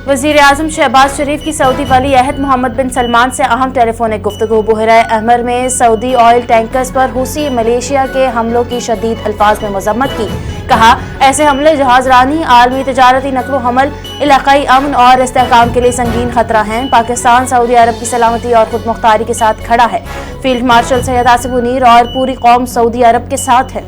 वज़ीर आज़म शहबाज शरीफ की सऊदी वली अहद मोहम्मद बिन सलमान से अहम टेलीफोनिक गुफ्तगू। बुहरा अहमर में सऊदी ऑयल टैंकर्स पर हुसी मलेशिया के हमलों की शदीद अल्फाज में मजम्मत की। कहा, ऐसे हमले जहाज रानी, आलमी तजारती नकलो हमल, इलाकाई अमन और इस्तेहकाम के लिए संगीन खतरा हैं। पाकिस्तान सऊदी अरब की सलामती और खुद मुख्तारी के साथ खड़ा है। फील्ड मार्शल सैयद आसिफ मुनीर और पूरी कौम सऊदी अरब के साथ है।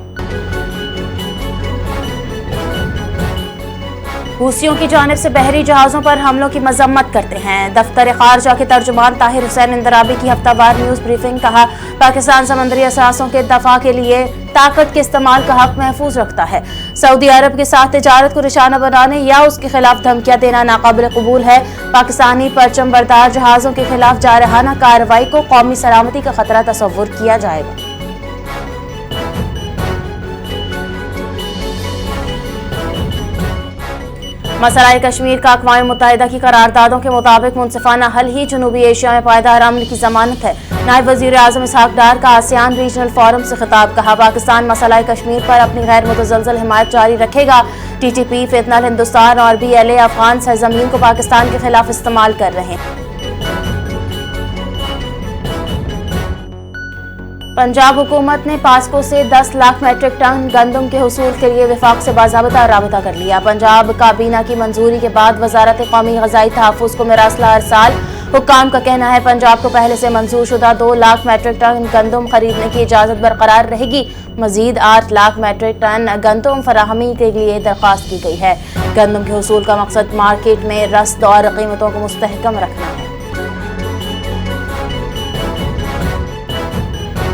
हुसियों की जानिब से बहरी जहाज़ों पर हमलों की मजम्मत करते हैं। दफ्तर खारजा के तर्जुमान ताहिर हुसैन इंदराबी की हफ्तावार न्यूज़ ब्रीफिंग। कहा, पाकिस्तान समंदरी असासों के दफा के लिए ताकत के इस्तेमाल का हक महफूज रखता है। सऊदी अरब के साथ तिजारत को निशाना बनाने या उसके खिलाफ धमकियां देना नाकाबिल कबूल है। पाकिस्तानी परचम बरदार जहाज़ों के खिलाफ जारहाना कार्रवाई को कौमी सलामती का खतरा तस्वुर किया जाएगा। मसला कश्मीर का अक़वाम मुत्तहिदा की करारदादों के मुताबिक मुनसिफाना हल ही जनूबी एशिया में पायदार अमन की जमानत है। नायब वज़ीर आज़म इसहाक डार का आसियान रीजनल फोरम से खिताब। कहा, पाकिस्तान मसला कश्मीर पर अपनी गैर मुतज़लज़ल हिमायत जारी रखेगा। TTP, फितनल हिंदुस्तान और BLA अफगान सरजमीन को पाकिस्तान के खिलाफ इस्तेमाल कर रहे हैं। पंजाब हुकूमत ने पास्को से 10 लाख मेट्रिक टन गंदम के हुसूल के लिए विफाक से बाज़ाबता राबता कर लिया। पंजाब काबीना की मंजूरी के बाद वजारत कौमी ग़ज़ाई तहफ़्फ़ुज़ को मिरासला अरसाल। हुक्काम का कहना है, पंजाब को पहले से मंजूर शुदा 2 लाख मेट्रिक टन गंदम खरीदने की इजाज़त बरकरार रहेगी। मजीद 8 लाख मेट्रिक टन गंदम फराहमी के लिए दरख्वास्त की गई है। गंदम के हुसूल का मकसद मार्केट में रस्द और कीमतों को मुस्तहकम रखना है।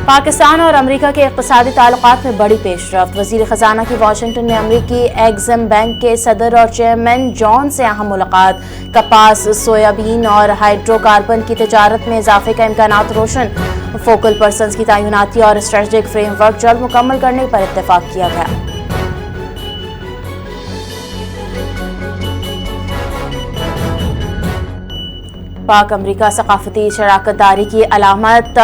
पाकिस्तान और अमेरिका के इक़्तिसादी ताल्लुकात में बड़ी पेशरफ्त। वज़ीर ख़जाना की वाशिंगटन में अमेरिकी एग्जिम बैंक के सदर और चेयरमैन जॉन से अहम मुलाकात। कपास, सोयाबीन और हाइड्रोकार्बन की तिजारत में इजाफे का इम्कानात रोशन। फोकल पर्सन्स की तैनाती और स्ट्रेटजिक फ्रेमवर्क जल्द मुकम्मल करने पर इत्तेफाक किया गया। पाक अमेरिका सकाफती शराकतदारी की अलामत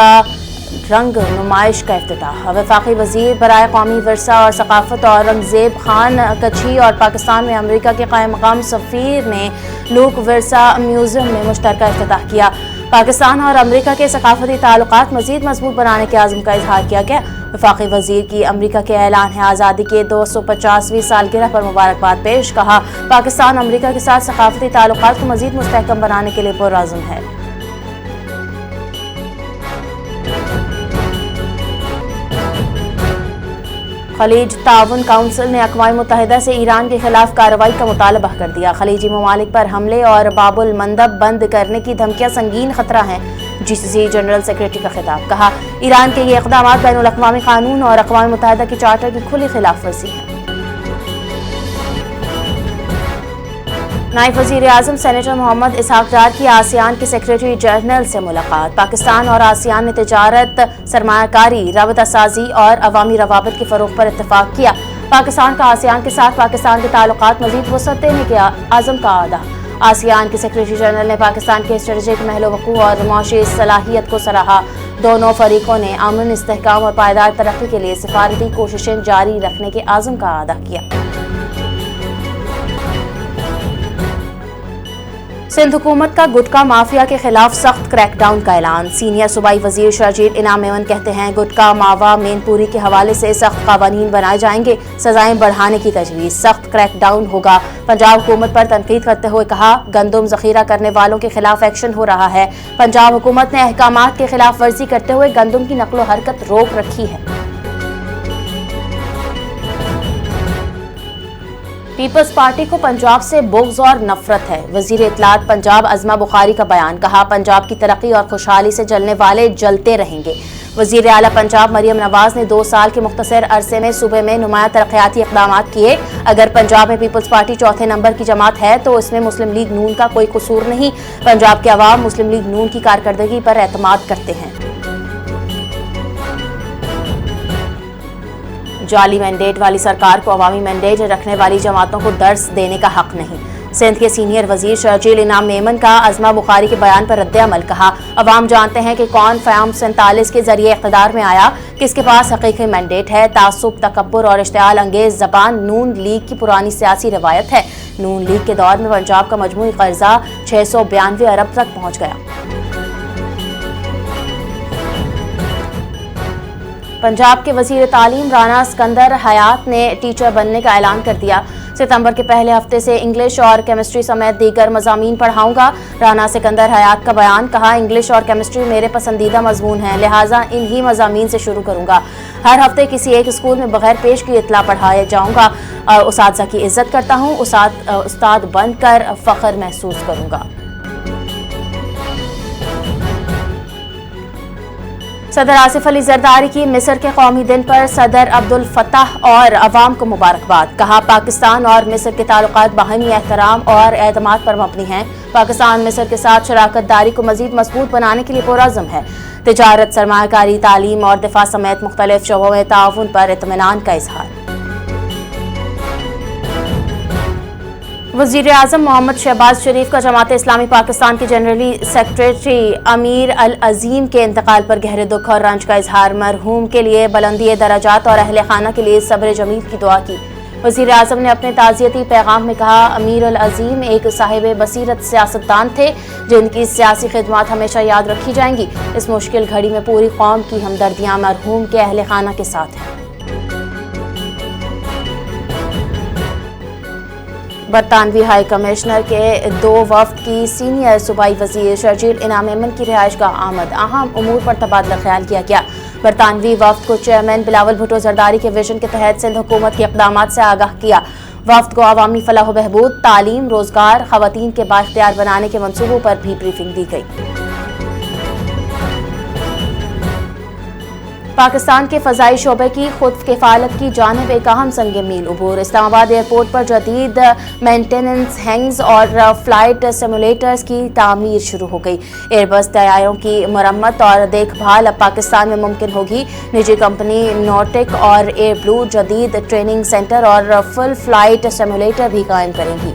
रंग नुमाइश का इफ्तिताह। वफाकी वज़ीर बराए कौमी विरसा और सकाफत औरंगज़ेब खान कच्छी और पाकिस्तान में अमेरिका के कायम मकाम सफ़ीर ने लूक विरसा म्यूज़ियम में मुश्तरका इफ्तिताह किया। पाकिस्तान और अमेरिका के सकाफती ताल्लुकात मज़ीद मजबूत बनाने के आज़म का इजहार किया गया। वफाकी वज़ीर की अमेरिका के ऐलान है आज़ादी के 250वीं सालगिरह पर मुबारकबाद पेश। कहा, पाकिस्तान अमेरिका के साथ सकाफती ताल्लुकात को मज़ीद मुस्तहकम बनाने के लिए पुरअज़्म है। खलीज ताउन काउंसिल ने अक़वाम मुत्तहिदा से ईरान के खिलाफ कार्रवाई का मुतालबा कर दिया। खलीजी ममालिक पर हमले और बाबुल मंदब बंद करने की धमकियां संगीन खतरा हैं। GCC जनरल सेक्रेटरी का खिताब। कहा, ईरान के ये इक़दाम बैनुल अक़वामी कानून और अक़वाम मुत्तहिदा के चार्टर की खुली खिलाफ वर्जी है। नायब वज़ीर आज़म सेनेटर मोहम्मद इसहाक डार की आसियान के सेक्रेटरी जनरल से मुलाकात। पाकिस्तान और आसियान ने तिजारत, सरमायाकारी, राबता साजी और अवामी रवाबत के फ़रोग़ पर इत्तेफाक किया। पाकिस्तान का आसियान के साथ पाकिस्तान के ताल्लुकात मज़ीद वसअत देने के आज़म का आदा। आसियान के सेक्रेटरी जनरल ने पाकिस्तान के स्ट्रेटेजिक महल-वक़ूअ और मुआशी सलाहियत को सराहा। दोनों फरीकों ने अमन, इस्तेहकाम और पायदार तरक्की के लिए सिफारती कोशिशें जारी रखने के आज़म का आदा किया। सिंध हुकूमत का गुटखा माफिया के खिलाफ सख्त क्रैकडाउन का ऐलान। सीनियर सूबाई वजीर शर्जील इनाम मेमन कहते हैं, गुटखा, मावा, मेनपुरी के हवाले से सख्त कानून बनाए जाएंगे। सजाएं बढ़ाने की तजवीज़, सख्त क्रैकडाउन होगा। पंजाब हुकूमत पर तनकीद करते हुए कहा, गंदम जखीरा करने वालों के खिलाफ एक्शन हो रहा है। पंजाब हुकूमत ने अहकामात के खिलाफ वर्जी करते हुए गंदम की नकलो हरकत रोक रखी है। पीपल्स पार्टी को पंजाब से बुग़्ज़ और नफरत है। वज़ीर इत्तलात पंजाब अज़मा बुखारी का बयान। कहा, पंजाब की तरक्की और खुशहाली से जलने वाले जलते रहेंगे। वज़ीर आला पंजाब मरियम नवाज ने 2 साल के मुख्तसर अरसे में सूबे में नुमाया तरक्याती इक़दामात किए। अगर पंजाब में पीपल्स पार्टी चौथे नंबर की जमात है तो इसमें मुस्लिम लीग नून का कोई कसूर नहीं। पंजाब के अवाम मुस्लिम लीग नून की कारकर्दगी पर एतमाद करते हैं। जाली मैंडेट वाली सरकार को अवामी मैंडेट रखने वाली जमातों को दर्स देने का हक नहीं। सिंध के सीनियर वजीर शर्जील इनाम मेमन का अज़मा बुखारी के बयान पर रद्द-ए-अमल। कहा, अवाम जानते हैं कि कौन फ़ार्म 47 के जरिए इक़्तिदार में आया, किसके पास हकीकी मैंडेट है। तासुब, तकब्बुर और इश्तिआल अंगेज ज़बान नून लीग की पुरानी सियासी रवायत है। नून लीग के दौर में पंजाब का मजमूई कर्जा 692 अरब तक पहुँच गया। पंजाब के वजीर तालीम राना सिकंदर हयात ने टीचर बनने का ऐलान कर दिया। सितंबर के पहले हफ्ते से इंग्लिश और केमिस्ट्री समेत दीगर मज़ामीन पढ़ाऊंगा। राना सिकंदर हयात का बयान। कहा, इंग्लिश और केमिस्ट्री मेरे पसंदीदा मजमून हैं, लिहाजा इन्हीं मज़ामीन से शुरू करूंगा। हर हफ्ते किसी एक स्कूल में बगैर पेश की इतला पढ़ाया जाऊंगा। उस्ताद की इज्जत करता हूँ, उस्ताद बनकर फ़ख्र महसूस करूंगा। सदर आसिफ अली जरदारी की मिस्र के कौमी दिन पर सदर अब्दुल फताह और अवाम को मुबारकबाद। कहा, पाकिस्तान और मिस्र के ताल्लुकात बाहमी एहतराम और एतमाद पर मबनी हैं। पाकिस्तान मिस्र के साथ शराकत दारी को मजीद मजबूत बनाने के लिए पुरअज़्म है। तिजारत, सरमायाकारी, तालीम और दिफा समेत मुख्तलिफ शोबों में ताउन पर इत्मीनान का इजहार। वज़ीर आज़म मोहम्मद शहबाज शरीफ का जमात इस्लामी पाकिस्तान के जनरली सेक्रेटरी अमीर अल अजीम के इंतकाल पर गहरे दुख और रंज का इजहार। मरहूम के लिए बुलंदी दराजात और अहले खाना के लिए सब्र जमील की दुआ की। वज़ीर आज़म ने अपने ताज़ियती पैगाम में कहा, अमीर अल अजीम एक साहिब बसीरत सियासतदान थे जिनकी सियासी खिदमत हमेशा याद रखी जाएंगी। इस मुश्किल घड़ी में पूरी कौम की हमदर्दियाँ मरहूम के अहले खाना के साथ हैं। बरतानवी हाई कमिश्नर के 2 वफ्द की सीनियर सूबाई वजीर शर्जील इनाम मेमन की रिहाइश का आमद। अहम उमूर पर तबादला ख्याल किया गया। बरतानवी वफ्द को चेयरमैन बिलावल भुट्टो जरदारी के विजन के तहत सिंध हुकूमत के इक़दामात से आगाह किया। वफ्द को अवामी फलाह बहबूद, तालीम, रोजगार, खवातीन के बाइख्तियार बनाने के मंसूबों पर भी ब्रीफिंग दी गई। पाकिस्तान के फ़ज़ाई शोबे की खुद किफ़ालत की जानिब एक अहम संग मील उबूर। इस्लामाबाद एयरपोर्ट पर जदीद मेंटेनेंस हैंग्स और फ्लाइट सिमुलेटर्स की तामीर शुरू हो गई। एयरबस तैयारों की मरम्मत और देखभाल अब पाकिस्तान में मुमकिन होगी। निजी कंपनी नॉटिक और एयर ब्लू जदीद ट्रेनिंग सेंटर और फुल फ्लाइट सिमुलेटर भी कायम करेंगी।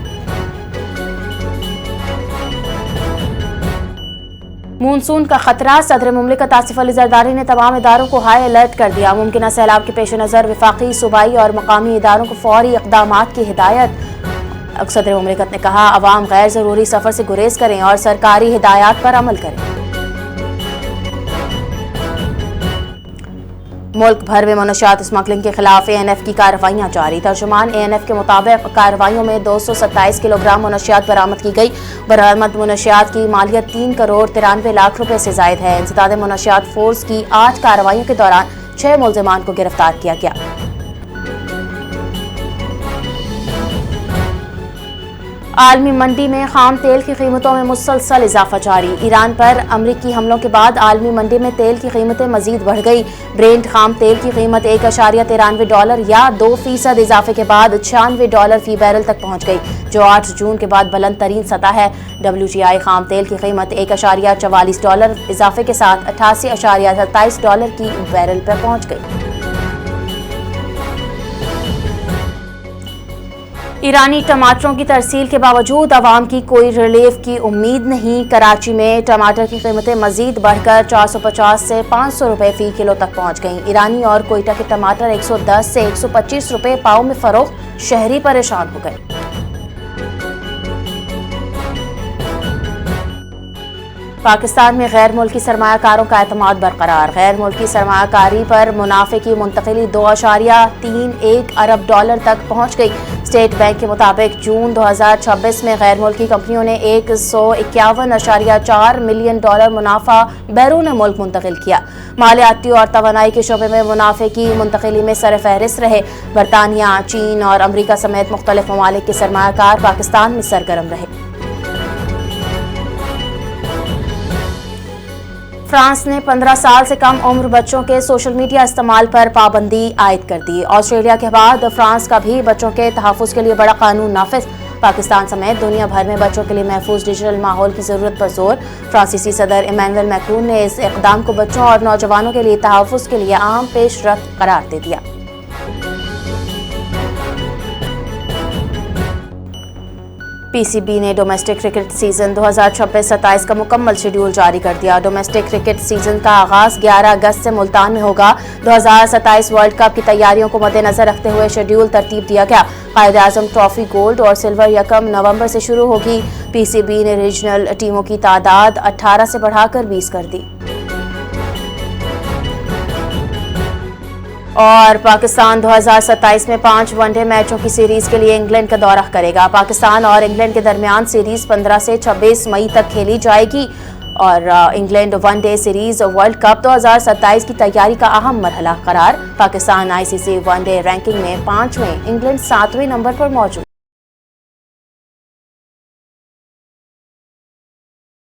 मानसून का खतरा। सदर मुमलिकत आसिफ अली जरदारी ने तमाम इदारों को हाई अलर्ट कर दिया। मुमकिन सैलाब के पेश नज़र वफाकी, सूबाई और मकामी इदारों को फौरी इक़दामात की हिदायत। सदर मुमलिकत ने कहा, अवाम गैर ज़रूरी सफ़र से गुरेज करें और सरकारी हिदायत पर अमल करें। मुल्क भर में मनशियात स्मगलिंग के खिलाफ ANF की कार्रवाइयाँ जारी। तर्जुमान ANF के मुताबिक कार्रवाइयों में 227 किलोग्राम मनशियात बरामद की गई। बरामद मनशियात की मालियत 3 करोड़ 93 लाख रुपए से जायद है। इंसदाद मनशियात फोर्स की 8 कार्रवाइयों के दौरान 6 मुल्जिमान को गिरफ्तार किया गया। आलमी मंडी में खाम तेल की कीमतों में मुसलसल इजाफा जारी। ईरान पर अमरीकी हमलों के बाद आलमी मंडी में तेल की कीमतें मजीद बढ़ गई। ब्रेंट खाम तेल की कीमत $1.93 या 2% इजाफे के बाद $96 फी बैरल तक पहुंच गई, जो 8 जून के बाद बुलंद तरीन सतह है। WTI खाम तेल की कीमत $1.44 इजाफे के साथ $88.27 की बैरल पर पहुंच गई। ईरानी टमाटरों की तरसील के बावजूद अवाम की कोई रिलीफ की उम्मीद नहीं। कराची में टमाटर की कीमतें मजीद बढ़कर 450 से 500 रुपए फी किलो तक पहुंच गईं। ईरानी और कोयटा के टमाटर 110 से 125 रुपए पाव में फरोख्त। शहरी परेशान हो गए। पाकिस्तान में गैर मुल्की सरमायाकारों का एतमाद बरकरार। गैर मुल्की सरमायाकारी पर मुनाफे की मुंतकिली $2.31 अरब तक पहुंच गई। स्टेट बैंक के मुताबिक जून 2026 में गैर मुल्की कंपनियों ने $151.4 मिलियन मुनाफा बैरून मुल्क मुंतकिल किया। मालियाती और तवानाई के शोबे में मुनाफे की मुंतकिली में सरफहरिस्त रहे। बरतानिया, चीन और अमरीका समेत मुख्तलिफ ममालिक के सरमायाकार पाकिस्तान में सरगर्म रहे। फ्रांस ने 15 साल से कम उम्र बच्चों के सोशल मीडिया इस्तेमाल पर पाबंदी आयद कर दी। ऑस्ट्रेलिया के बाद फ्रांस का भी बच्चों के तहफ़्फ़ुज़ के लिए बड़ा कानून नाफिज। पाकिस्तान समेत दुनिया भर में बच्चों के लिए महफूज डिजिटल माहौल की ज़रूरत पर जोर। फ्रांसीसी सदर इमैनुअल मैक्रोन ने इस इक़दाम को बच्चों और नौजवानों के लिए तहफ़्फ़ुज़ के लिए अहम पेशरफ्त करार दे दिया। پی سی بی نے ڈومیسٹک کرکٹ سیزن 2026-27 کا مکمل شیڈول جاری کر دیا۔ ڈومیسٹک کرکٹ سیزن کا آغاز 11 اگست سے ملتان میں ہوگا۔ 2027 ورلڈ کپ کی تیاریوں کو مد نظر رکھتے ہوئے شیڈول ترتیب دیا گیا۔ قائد اعظم ٹرافی گولڈ اور سلور 1 نومبر سے شروع ہوگی۔ پی سی بی نے ریجنل ٹیموں کی تعداد 18 سے بڑھا کر 20 کر دی۔ اور پاکستان 2027 میں 5 ون ڈے میچوں کی سیریز کے لیے انگلینڈ کا دورہ کرے گا۔ پاکستان اور انگلینڈ کے درمیان سیریز 15 سے 26 مئی تک کھیلی جائے گی اور England one day series world cup 2027 کی تیاری کا اہم مرحلہ قرار۔ پاکستان آئی سی سی ون ڈے رینکنگ میں 5ویں، انگلینڈ 7ویں نمبر پر موجود۔